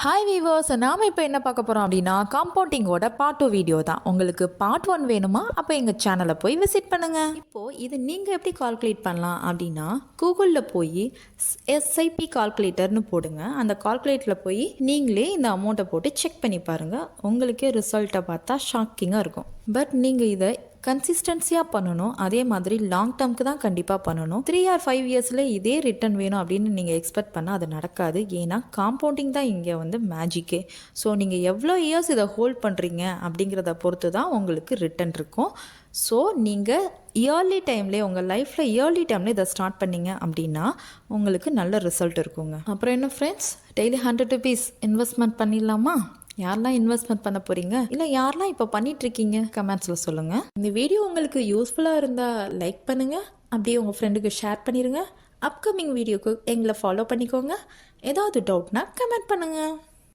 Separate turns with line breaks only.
Hi viewers, நாம் இப்போ என்ன பார்க்க போகிறோம் அப்படின்னா காம்பவுண்டிங்கோட பார்ட் 2 வீடியோ தான். உங்களுக்கு பார்ட் 1 வேணுமா? அப்போ எங்கள் சேனலை போய் விசிட் பண்ணுங்கள். இப்போது இது நீங்கள் எப்படி கால்குலேட் பண்ணலாம் அப்படின்னா, கூகுளில் போய் எஸ்ஐபி கால்குலேட்டர்னு போடுங்க. அந்த கால்குலேட்டரில் போய் நீங்களே இந்த அமௌண்ட்டை போட்டு செக் பண்ணி பாருங்கள். உங்களுக்கே ரிசல்ட்டை பார்த்தா ஷாக்கிங்காக இருக்கும். பட் நீங்கள் இதை கன்சிஸ்டன்சியாக பண்ணணும். அதே மாதிரி லாங் டேர்முக்கு தான் கண்டிப்பாக பண்ணணும். 3 or 5 இயர்ஸில் இதே ரிட்டர்ன் வேணும் அப்படின்னு நீங்கள் எக்ஸ்பெக்ட் பண்ணால் அது நடக்காது. ஏன்னா காம்பவுண்டிங் தான் இங்கே மேஜிக்கே. ஸோ நீங்கள் எவ்வளோ இயர்ஸ் இதை ஹோல்ட் பண்ணுறீங்க அப்படிங்கிறத பொறுத்து தான் உங்களுக்கு ரிட்டர்ன் இருக்கும். ஸோ நீங்கள் இயர்லி டைம்லேயே உங்கள் லைஃப்பில் இயர்லி டைம்லேயே இதை ஸ்டார்ட் பண்ணிங்க அப்படின்னா உங்களுக்கு நல்ல ரிசல்ட் இருக்குங்க. அப்புறம் என்ன ஃப்ரெண்ட்ஸ், டெய்லி 100 rupees இன்வெஸ்ட்மெண்ட் பண்ணிடலாமா? யாரெல்லாம் இன்வெஸ்ட்மெண்ட் பண்ண போகிறீங்க, இல்லை யாரெல்லாம் இப்போ பண்ணிகிட்ருக்கீங்க, கமெண்ட்ஸில் சொல்லுங்கள். இந்த வீடியோ உங்களுக்கு யூஸ்ஃபுல்லாக இருந்தால் லைக் பண்ணுங்கள், அப்படியே உங்கள் ஃப்ரெண்டுக்கு ஷேர் பண்ணிடுங்க. அப்கமிங் வீடியோக்கு எங்களை ஃபாலோ பண்ணிக்கோங்க. ஏதாவது டவுட்னா கமெண்ட் பண்ணுங்கள்.